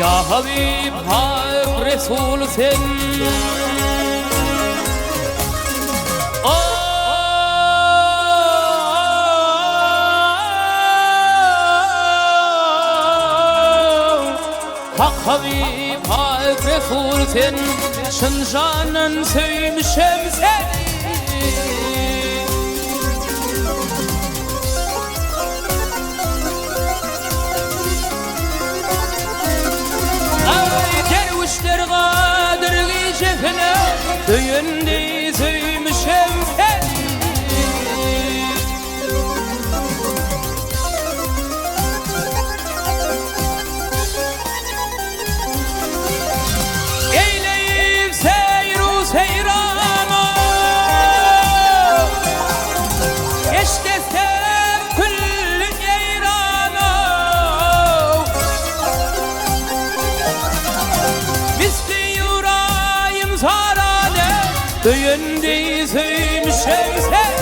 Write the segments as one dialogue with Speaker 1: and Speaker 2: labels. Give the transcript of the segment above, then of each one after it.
Speaker 1: Ya Habib Hak Resul sen Hak Habib Hak Resul sen Şın canın söymişem seni Dervişler kadırgı cefine Döyünde söymişem seni Eyleyip seyru seyrana Eştesem küllün yeyrana Misli yüreğim zarane Döyünde söymişem seni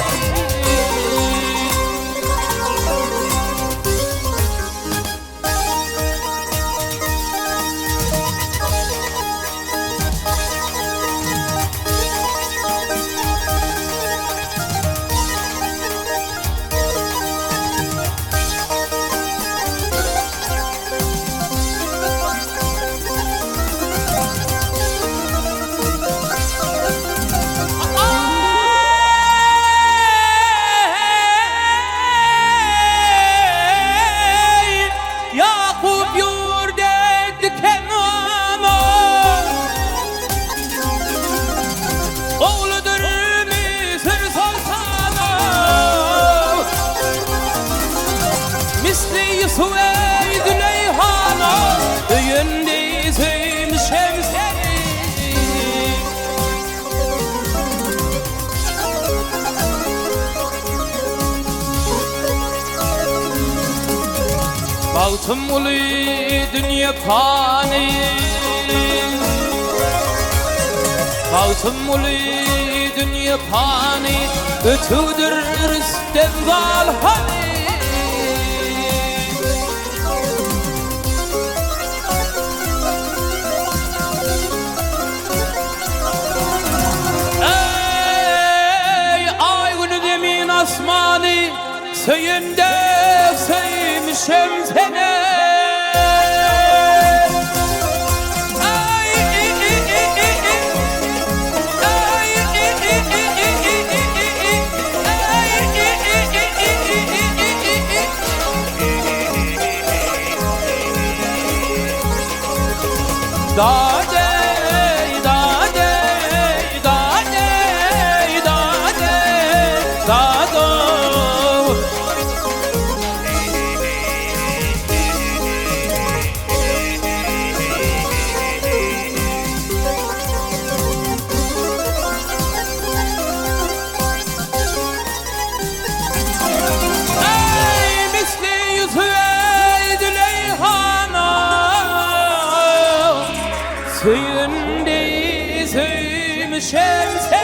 Speaker 1: Süveyd Leyhana Döyünde söymişem seni Baltım ulu dünya fani Baltım ulu dünya fani Ötüdür Rüstem Zalhani Asmani söyünde söymişem seni Dade Söyünde söymişem seni